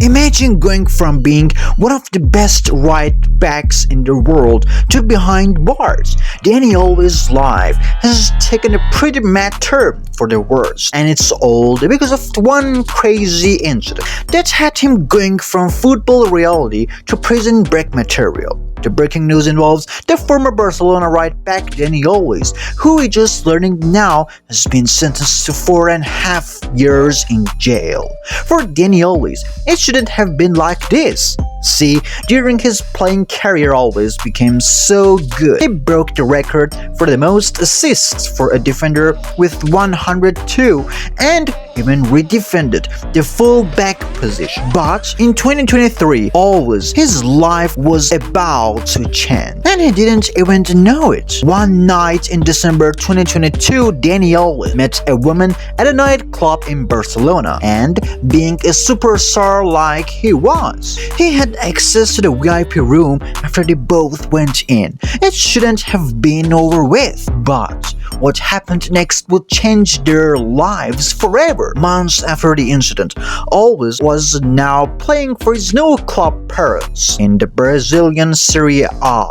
Imagine going from being one of the best right backs in the world to behind bars. Dani Alves' life has taken a pretty mad turn for the worse, and it's all because of one crazy incident that had him going from football reality to prison break material. The breaking news involves the former Barcelona right back Dani Alves, who we just learning now has been sentenced to 4.5 years in jail. For Dani Alves, it shouldn't have been like this. See, during his playing career Alves became so good, he broke the record for the most assists for a defender with 102 and even redefended the full-back position. But in 2023, Alves, his life was about to change, and he didn't even know it. One night in December 2022, Dani Alves met a woman at a nightclub in Barcelona, and being a superstar like he was, he had access to the VIP room after they both went in. It shouldn't have been over with, but what happened next would change their lives forever. Months after the incident, Alves was now playing for his new club Paris in the Brazilian Serie A.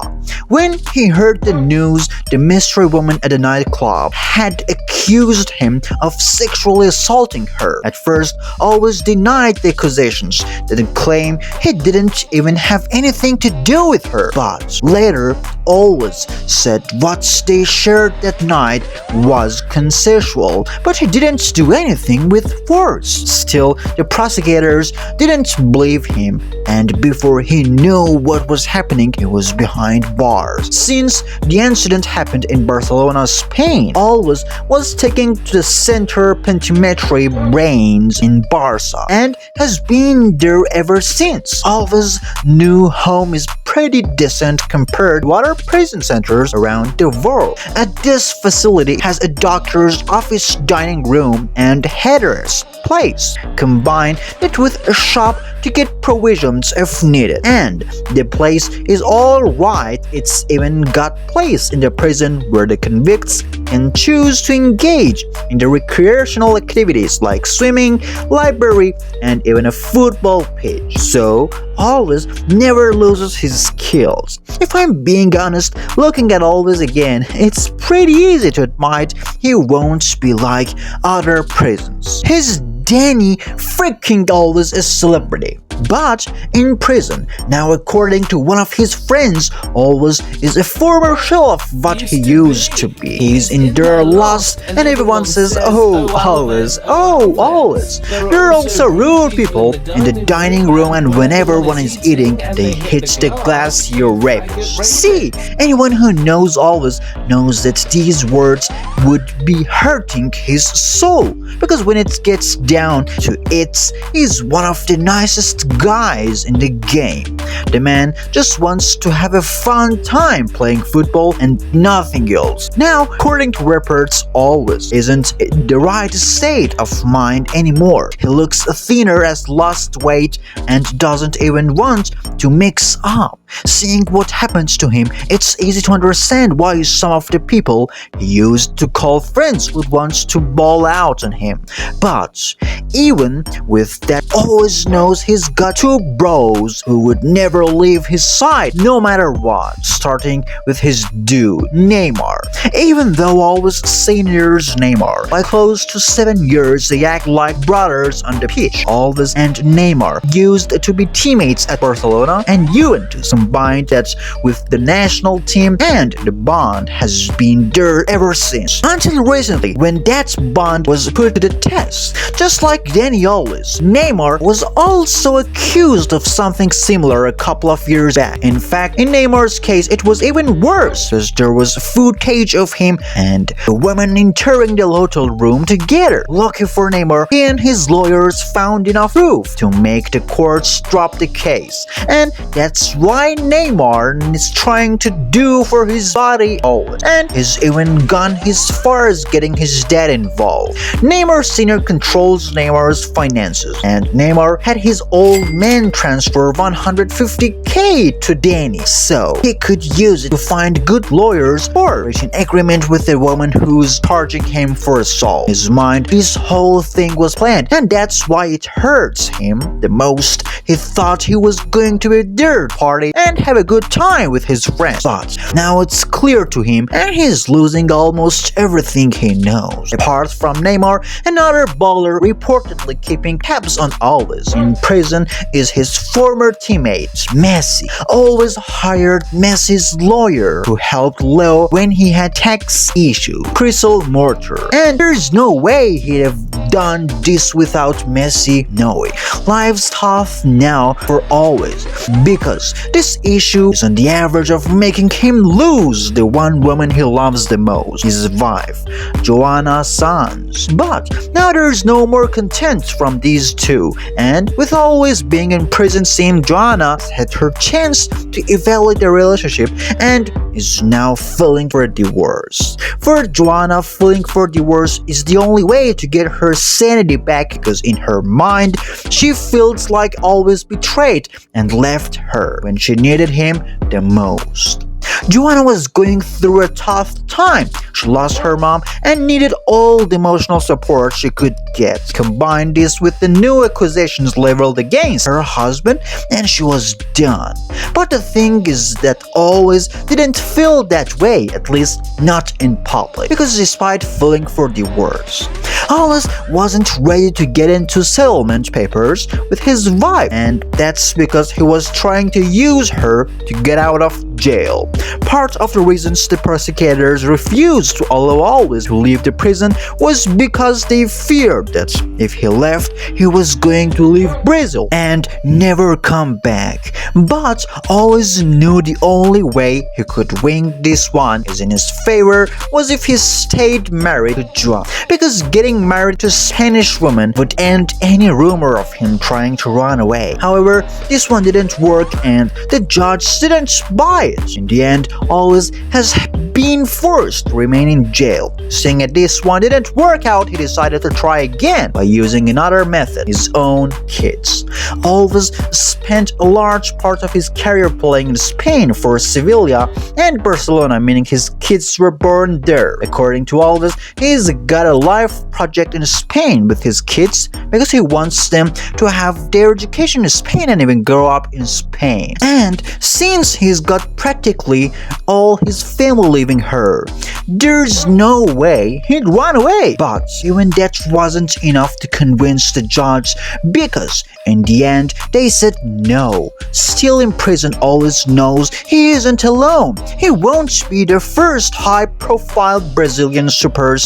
When he heard the news, the mystery woman at the nightclub had accused him of sexually assaulting her. At first, Alves denied the accusations, didn't claim he didn't even have anything to do with her. But later, Alves said what they shared that night was consensual, but he didn't do anything with force. Still, the prosecutors didn't believe him, and before he knew what was happening, he was behind bars. Since the incident happened in Barcelona, Spain, Alves was taken to the Center Penitentiary Brains in Barca and has been there ever since. Alves' new home is pretty decent compared to other prison centers around the world. At this facility has a doctor's office, dining room, and header's place. Combine it with a shop to get provisions if needed, and the place is alright. It's even got place in the prison where the convicts can choose to engage in the recreational activities like swimming, library, and even a football pitch. So Alves never loses his skills. If I'm being honest, looking at Alves again, it's pretty easy to admit he won't be like other prisons. His Dani freaking Alves is celebrity. But in prison, now according to one of his friends, Alves is a former shell of what he used to be. He's in their lust and everyone says, "Oh, Alves, oh, Alves." There are also rude people in the dining room, and whenever one is eating, they hit the glass, "You're rubbish." See, anyone who knows Alves knows that these words would be hurting his soul, because when it gets down to it, he's one of the nicest guys in the game. The man just wants to have a fun time playing football and nothing else. Now, according to reports, Alves isn't in the right state of mind anymore. He looks thinner, has lost weight, and doesn't even want to mix up. Seeing what happens to him, it's easy to understand why some of the people he used to call friends would want to ball out on him. But even with that, Alves knows he's got two bros who would never leave his side no matter what, starting with his dude, Neymar. Even though Alves seniors Neymar by close to 7 years, they act like brothers on the pitch. Alves and Neymar used to be teammates at Barcelona and Juventus. Combined that with the national team, and the bond has been there ever since. Until recently, when that bond was put to the test. Just like Dani Alves, Neymar was also accused of something similar a couple of years back. In fact, in Neymar's case, it was even worse, because there was footage of him and the women entering the hotel room together. Lucky for Neymar, he and his lawyers found enough proof to make the courts drop the case, and that's why Neymar is trying to do for his body always, and he's even gone as far as getting his dad involved. Neymar Sr. controls Neymar's finances, and Neymar had his old man transfer $150 $50K to Dani so he could use it to find good lawyers or reach an agreement with the woman who's charging him for assault. In his mind, this whole thing was planned, and that's why it hurts him the most. He thought he was going to a third party and have a good time with his friends, but now it's clear to him and he's losing almost everything he knows. Apart from Neymar, another baller reportedly keeping tabs on Alves in prison is his former teammate, Messi. Alves hired Messi's lawyer who helped Leo when he had tax issues, Crystal Mortar. And there's no way he'd have done this without Messi knowing. Life's tough now for Alves because this issue is on the average of making him lose the one woman he loves the most, his wife, Joanna Sanz. But now there's no more content from these two, and with Alves being in prison, seeing Joanna had her chance to evaluate the relationship and is now filing for a divorce. For Joanna, filing for divorce is the only way to get her sanity back because in her mind, she feels like Alves betrayed and left her when she needed him the most. Joanna was going through a tough time. She lost her mom and needed all the emotional support she could get. Combine this with the new accusations leveled against her husband and she was done. But the thing is that Alves didn't feel that way, at least not in public, because despite filing for divorce, Alves wasn't ready to get into settlement papers with his wife, and that's because he was trying to use her to get out of jail. Part of the reasons the prosecutors refused to allow Alves to leave the prison was because they feared that if he left, he was going to leave Brazil and never come back. But Alves knew the only way he could win this one is in his favor was if he stayed married to Joanna, because getting married to a Spanish woman would end any rumor of him trying to run away. However, this one didn't work and the judge didn't buy it. In the end, Alves has been forced to remain in jail. Seeing that this one didn't work out, he decided to try again by using another method, his own kids. Alves spent a large part of his career playing in Spain for Sevilla and Barcelona, meaning his kids were born there. According to Alves, he's got a life project in Spain with his kids because he wants them to have their education in Spain and even grow up in Spain. And since he's got practically all his family leaving her, there's no way he'd run away. But even that wasn't enough to convince the judge, because in the end, they said no. Still in prison, Alves knows he isn't alone. He won't be the first high-profile Brazilian superstar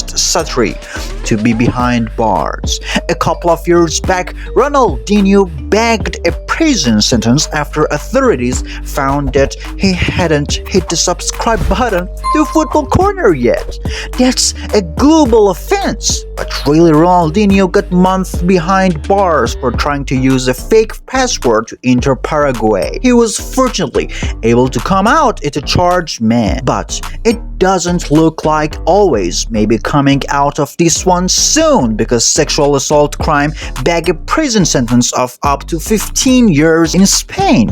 to be behind bars. A couple of years back, Ronaldinho bagged a prison sentence after authorities found that he hadn't hit the subscribe button to FootballCorner yet. That's a global offense. But really, Ronaldinho got months behind bars for trying to use a fake passport to enter Paraguay. He was fortunately able to come out as a charged man, but it doesn't look like Alves may be coming out of this one soon, because sexual assault crime bag a prison sentence of up to 15 years in Spain.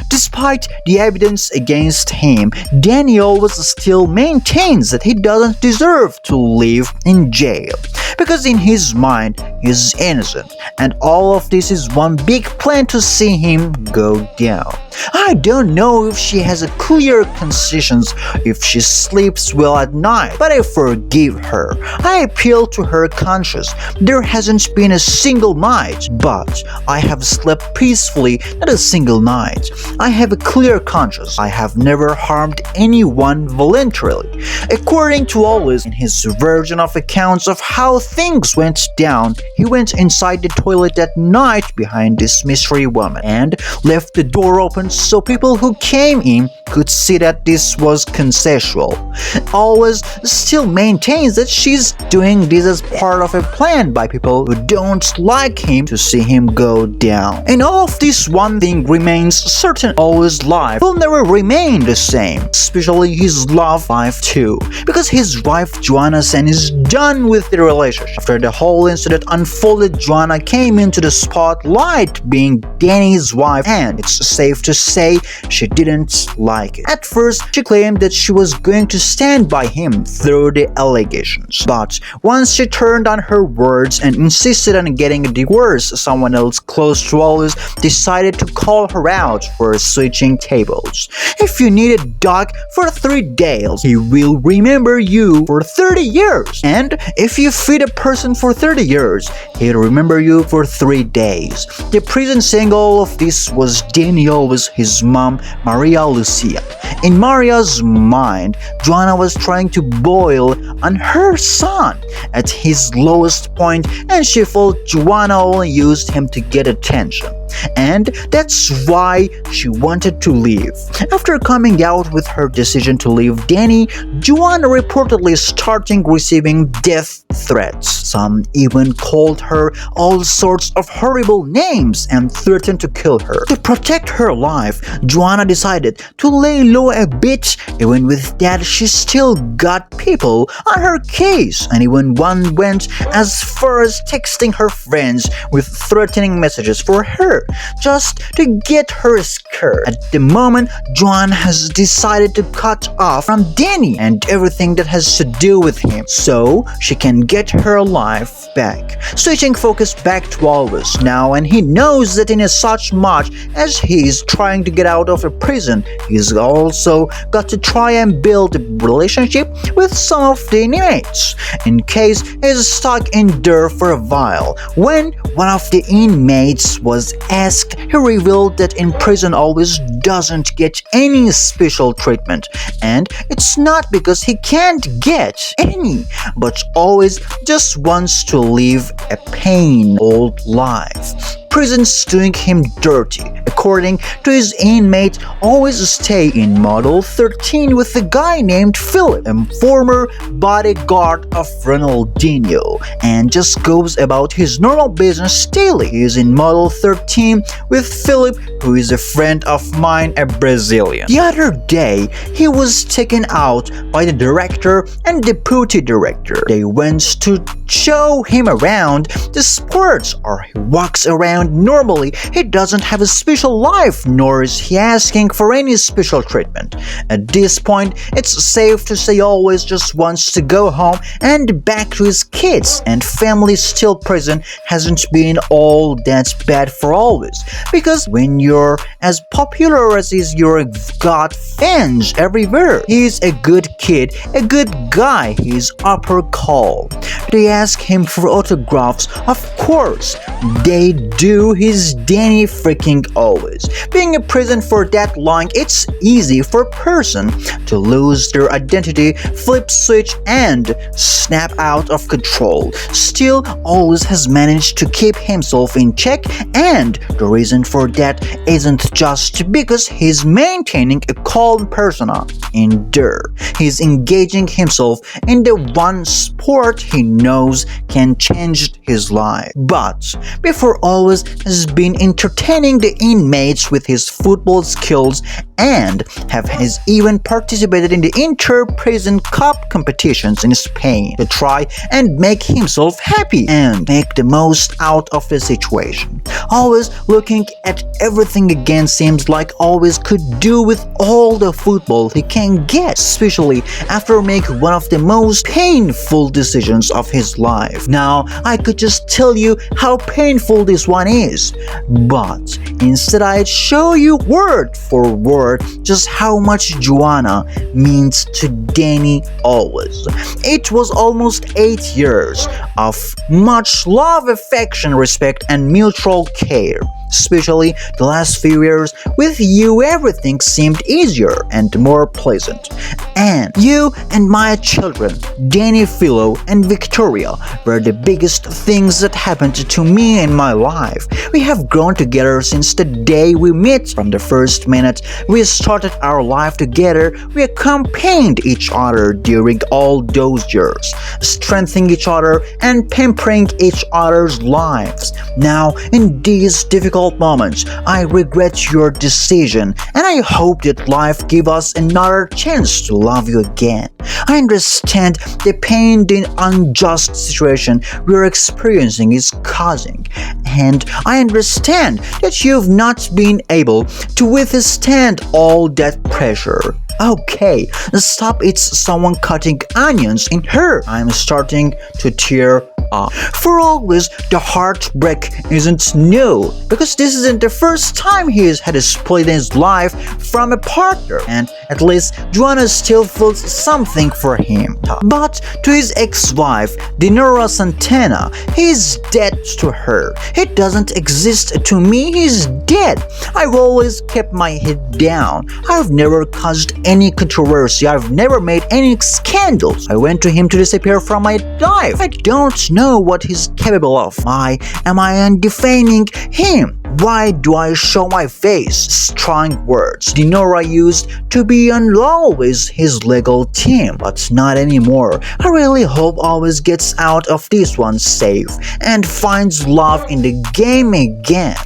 Despite the evidence against him, Dani Alves still maintains that he doesn't deserve to live in jail, because in his mind he's innocent, and all of this is one big plan to see him go down. I don't know if she has a clear conscience if she sleeps well at night, but I forgive her. I appeal to her conscience. There hasn't been a single night, but I have slept peacefully, not a single night. I have a clear conscience. I have never harmed anyone voluntarily. According to Alves, in his version of accounts of how things went down, he went inside the toilet at night behind this mystery woman and left the door open so people who came in could see that this was consensual. Always still maintains that she's doing this as part of a plan by people who don't like him to see him go down. In all of this, one thing remains certain: Always' life will never remain the same, especially his love life too, because his wife Joanna Sen is done with the relationship. After the whole incident unfolded, Joanna came into the spotlight being Dani's wife, and it's safe to say she didn't like it. At first, she claimed that she was going to stand by him through the allegations, but once she turned on her words and insisted on getting a divorce, someone else close to Always decided to call her out for switching tables. If you need a dog for 3 days, he will remember you for 30 years. And if you feed a person for 30 years, he'll remember you for 3 days. The prison saying all of this was Dani Alves, his mom, Maria Lucia. In Maria's mind, Joanna was trying to boil on her son at his lowest point, and she felt Joanna only used him to get attention. And that's why she wanted to leave. After coming out with her decision to leave Dani, Joanna reportedly started receiving death threats. Some even called her all sorts of horrible names and threatened to kill her. To protect her life, Joanna decided to lay low a bit. Even with that, she still got people on her case, and even one went as far as texting her friends with threatening messages for her, just to get her scared. At the moment, Joanna has decided to cut off from Dani and everything that has to do with him, so she can get her life back. Switching focus back to Always now, and he knows that in as such much as he's trying to get out of a prison, he's also got to try and build a relationship with some of the inmates, in case he's stuck in there for a while. When one of the inmates was asked, he revealed that in prison Always doesn't get any special treatment, and it's not because he can't get any, but Always just wants to live a plain old life. Prison's doing him dirty. According to his inmate, Always stay in Model 13 with a guy named Philip, a former bodyguard of Ronaldinho, and just goes about his normal business daily. He is in Model 13 with Philip, who is a friend of mine, a Brazilian. The other day, he was taken out by the director and deputy director. They went to show him around the sports, or he walks around normally. He doesn't have a special life, nor is he asking for any special treatment. At this point, it's safe to say Always just wants to go home and back to his kids, and family. Still, prison hasn't been all that bad for Always, because when you're as popular as you've got fans everywhere. He's a good kid, a good guy. He's upper call. They ask him for autographs. Of course, they do. He's Dani freaking Alves. Being in prison for that long, it's easy for a person to lose their identity, flip switch, and snap out of control. Still, Always has managed to keep himself in check, and the reason for that isn't just because he's maintaining a calm persona in there. He's engaging himself in the one sport he knows can change his life. But before Always has been entertaining the inmates with his football skills, and has even participated in the inter-prison cup competitions in Spain to try and make himself happy and make the most out of the situation. Always looking at everything again, seems like Always could do with all the football he can get, especially after making one of the most painful decisions of his life. Now, I could just tell you how painful this one is, but instead I'd show you word for word just how much Joanna means to Dani Alves. It was almost 8 years of much love, affection, respect, and mutual care. Especially the last few years, with you everything seemed easier and more pleasant. And you and my children, Dani, Philo, and Victoria, were the biggest things that happened to me in my life. We have grown together since the day we met. From the first minute we started our life together, we accompanied each other during all those years, strengthening each other and pampering each other's lives. Now, in these difficult moments, I regret your decision, and I hope that life gives us another chance to love you again. I understand the pain the unjust situation we're experiencing is causing, and I understand that you've not been able to withstand all that pressure. Okay, stop, it's someone cutting onions in here. I'm starting to tear up. For always, the heartbreak isn't new, because this isn't the first time he's had a split in his life from a partner, and at least Joanna still feels something for him. But to his ex-wife, Dinora Santana, he's dead to her. He doesn't exist to me, he's dead. I've always kept my head down. I've never caused any controversy. I've never made any scandals. I went to him to disappear from my life. I don't know what he's capable of. Why am I defaming him? Why do I show my face? Strong words Dinora used to be on always his legal team, but not anymore. I really hope Always gets out of this one safe and finds love in the game again.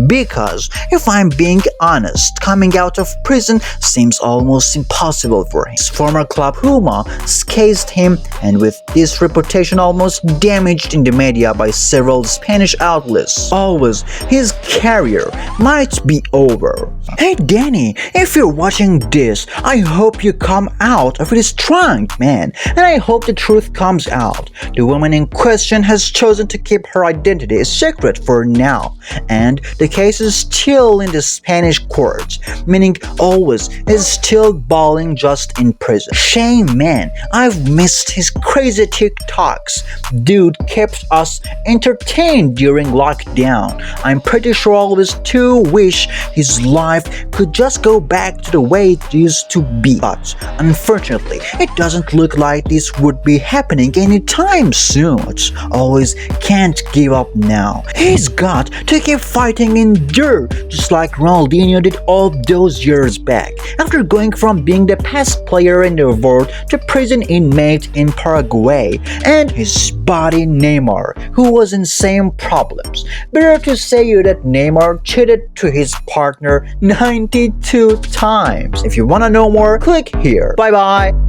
Because, if I'm being honest, coming out of prison seems almost impossible for him. His former club Puma scathed him, and with his reputation almost damaged in the media by several Spanish outlets, Always his career might be over. Hey Dani, if you're watching this, I hope you come out of it strong, man, and I hope the truth comes out. The woman in question has chosen to keep her identity a secret for now, and the case is still in the Spanish courts, meaning Always is still balling just in prison. Shame, man, I've missed his crazy TikToks. Dude kept us entertained during lockdown. I'm pretty sure Always too wish his life could just go back to the way it used to be. But unfortunately, it doesn't look like this would be happening anytime soon. But Always can't give up now. He's got to keep fighting in dirt, just like Ronaldinho did all those years back, after going from being the best player in the world to prison inmate in Paraguay, and his buddy Neymar, who was in same problems. Better to say you that Neymar cheated to his partner 92 times. If you wanna know more, click here. Bye bye.